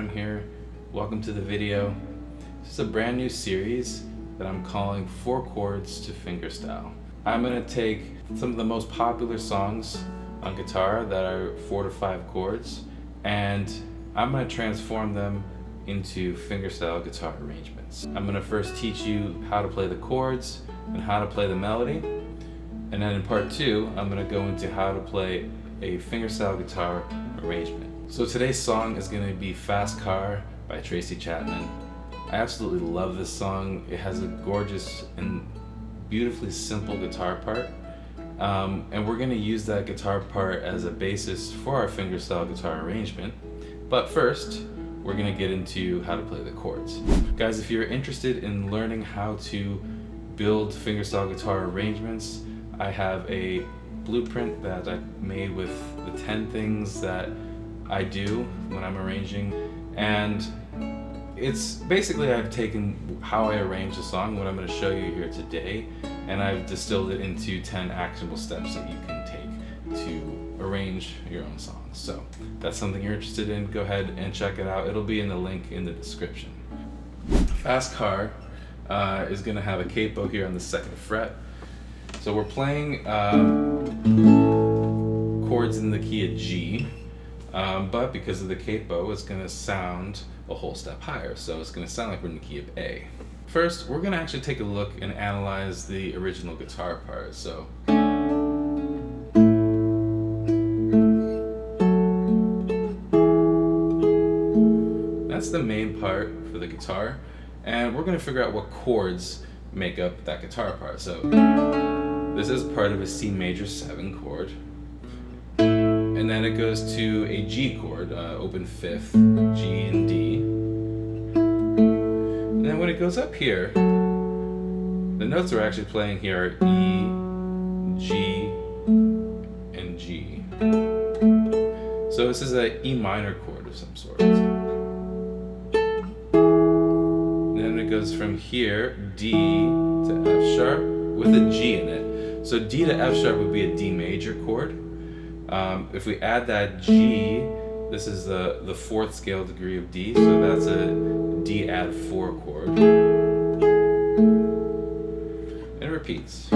Chapman here. Welcome to the video. This is a brand new series that I'm calling 4 Chords to Fingerstyle. I'm going to take some of the most popular songs on guitar that are 4 to 5 chords, and I'm going to transform them into fingerstyle guitar arrangements. I'm going to first teach you how to play the chords and how to play the melody, and then in part 2 I'm going to go into how to play a fingerstyle guitar arrangement. So today's song is going to be Fast Car by Tracy Chapman. I absolutely love this song. It has a gorgeous and beautifully simple guitar part, and we're going to use that guitar part as a basis for our fingerstyle guitar arrangement. But first, we're going to get into how to play the chords. Guys, if you're interested in learning how to build fingerstyle guitar arrangements, I have a blueprint that I made with the 10 things that I do when I'm arranging, and it's basically I've taken how I arrange a song, what I'm going to show you here today, and I've distilled it into 10 actionable steps that you can take to arrange your own songs. So if that's something you're interested in, go ahead and check it out. It'll be in the link in the description. Fast Car is going to have a capo here on the 2nd fret. So we're playing chords in the key of G, but because of the capo, it's going to sound a whole step higher. So it's going to sound like we're in the key of A. First, we're going to actually take a look and analyze the original guitar part. So that's the main part for the guitar, and we're going to figure out what chords make up that guitar part. So this is part of a C major 7 chord, and then it goes to a G chord, open 5th, G and D. And then when it goes up here, the notes we're actually playing here are E, G, and G. So this is an E minor chord of some sort. Then it goes from here, D to F sharp with a G in it. So D to F sharp would be a D major chord. If we add that G, this is the 4th scale degree of D, so that's a D add 4 chord. And it repeats.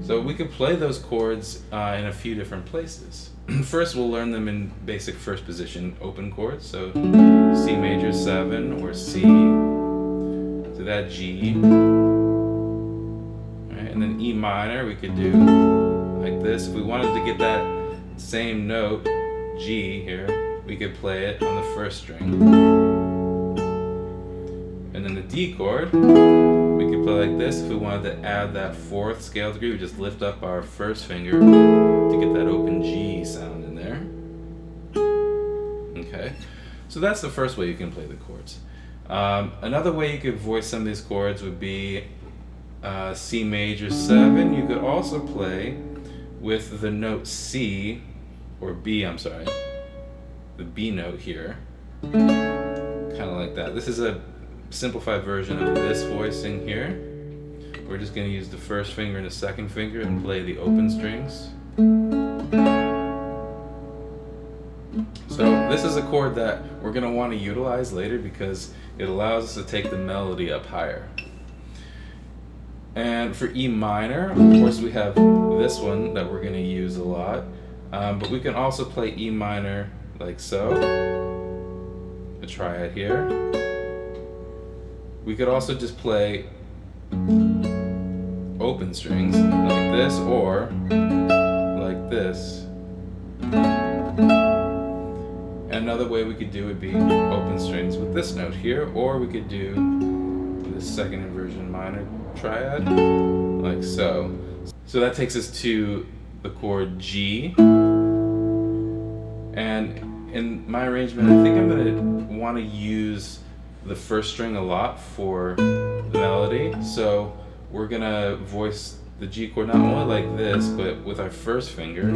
So we could play those chords in a few different places. First, we'll learn them in basic first position open chords, so C major 7 or C to that G, right, and then E minor we could do like this. If we wanted to get that same note, G here, we could play it on the 1st string, and then the D chord we could play like this. If we wanted to add that 4th scale degree, we just lift up our 1st finger to get that open G sound in there. Okay, so that's the first way you can play the chords. Another way you could voice some of these chords would be C major 7. You could also play with the note C, or B, I'm sorry, the B note here, kind of like that. This is a simplified version of this voicing here. We're just going to use the 1st finger and the 2nd finger and play the open strings. So this is a chord that we're going to want to utilize later because it allows us to take the melody up higher. And for E minor, of course, we have this one that we're going to use a lot, but we can also play E minor like so, a triad here. We could also just play open strings like this or like this. Another way we could do would be open strings with this note here, or we could do the 2nd inversion minor triad like so. So that takes us to the chord G, and in my arrangement I think I'm going to want to use the 1st string a lot for the melody. So we're going to voice the G chord not only like this, but with our 1st finger,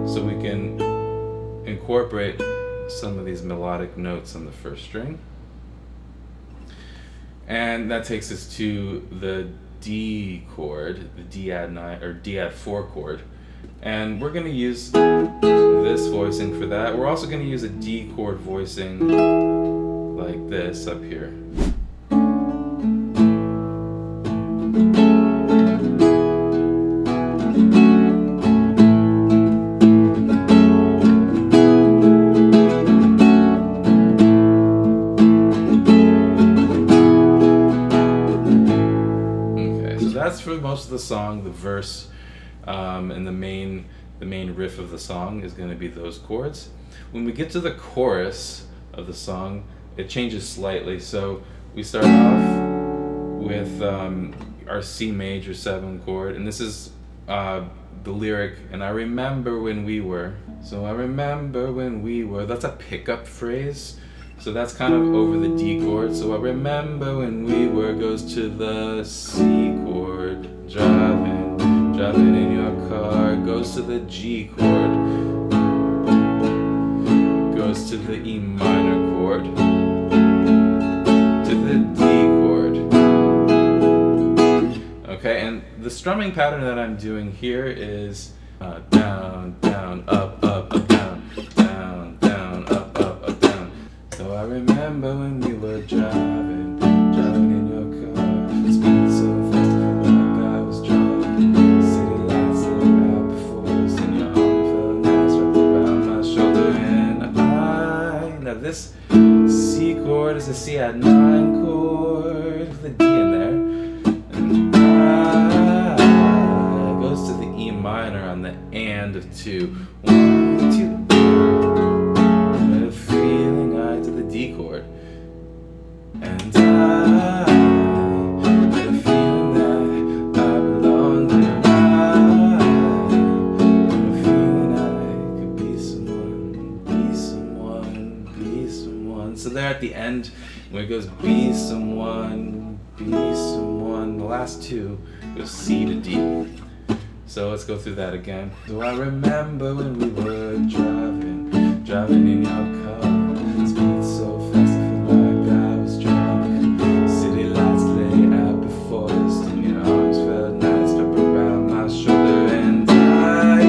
so we can incorporate some of these melodic notes on the 1st string. And that takes us to the D chord, the D add 9 or D add 4 chord, and we're going to use this this voicing for that. We're also going to use a D chord voicing like this up here. That's for most of the song. The verse and the main riff of the song is going to be those chords. When we get to the chorus of the song, it changes slightly. So we start off with our C major 7 chord, and this is the lyric, and I remember when we were. So I remember when we were. That's a pickup phrase. So that's kind of over the D chord. So I remember when we were goes to the C chord. Driving in your car goes to the G chord. Goes to the E minor chord. To the D chord. Okay, and the strumming pattern that I'm doing here is down, down, up, up, up, down, down, down, up, up, up, down. So I remember when we were driving in your car, speeding so fast I felt like I was drunk. City lights lit out before us, and your arm felt nice wrapped around my shoulder. And now this C chord is a C add 9 chord with a D in there, and I goes to the E minor on the and of 2. 1, 2. D chord, and I had a feeling that I belonged, and I had a feeling I could be someone. So there at the end, when it goes be someone, the last 2 goes C to D. So let's go through that again. So I remember when we were driving in your car. Speed so fast I feel like I was drunk. City lights lay out before us, and your arms felt nice wrapped around my shoulder. And I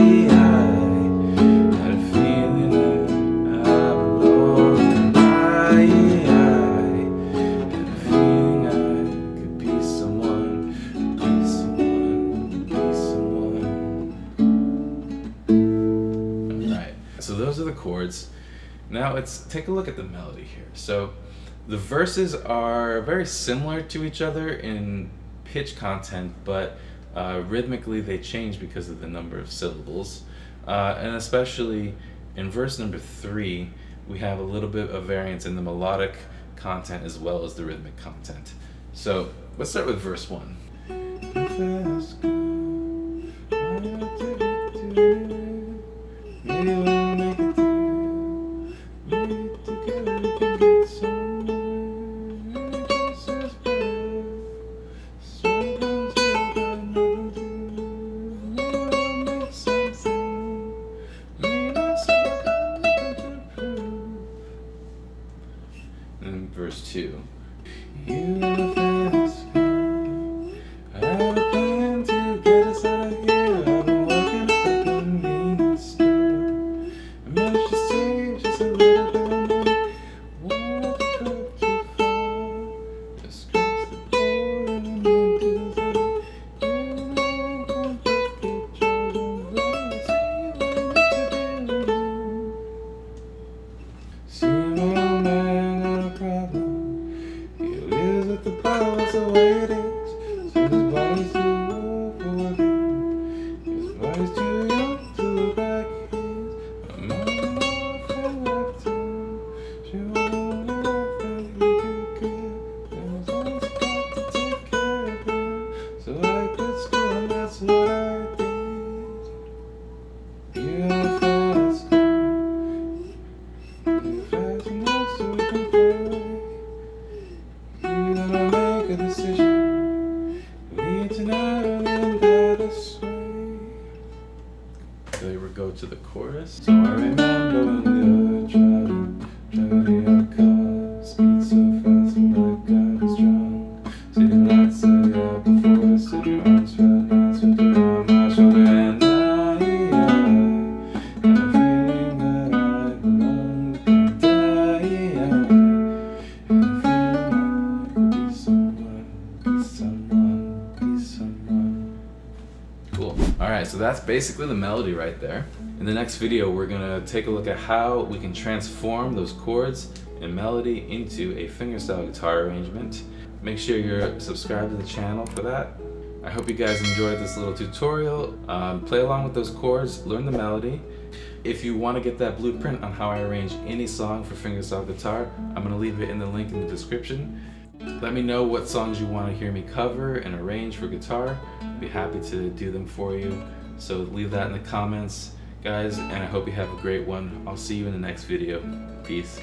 had a feeling that I belonged. And I had a feeling I could be someone. Alright, so those are the chords. Now let's take a look at the melody here. So the verses are very similar to each other in pitch content, but rhythmically they change because of the number of syllables. And especially in verse number 3, we have a little bit of variance in the melodic content as well as the rhythmic content. So let's start with verse 1. And verse 2. You fast girl, I plan to get us out of here. I've been working at the convenience store. I managed to save just a little bit of money. Won't go too far. Just cross the border and into the city. You know I'm gonna get trouble. See you, old man, got a problem. that's basically the melody right there. In the next video, we're gonna take a look at how we can transform those chords and melody into a fingerstyle guitar arrangement. Make sure you're subscribed to the channel for that. I hope you guys enjoyed this little tutorial. Play along with those chords, learn the melody. If you want to get that blueprint on how I arrange any song for fingerstyle guitar, I'm going to leave it in the link in the description. Let me know what songs you want to hear me cover and arrange for guitar. I'd be happy to do them for you. So leave that in the comments, guys, and I hope you have a great one. I'll see you in the next video. Peace.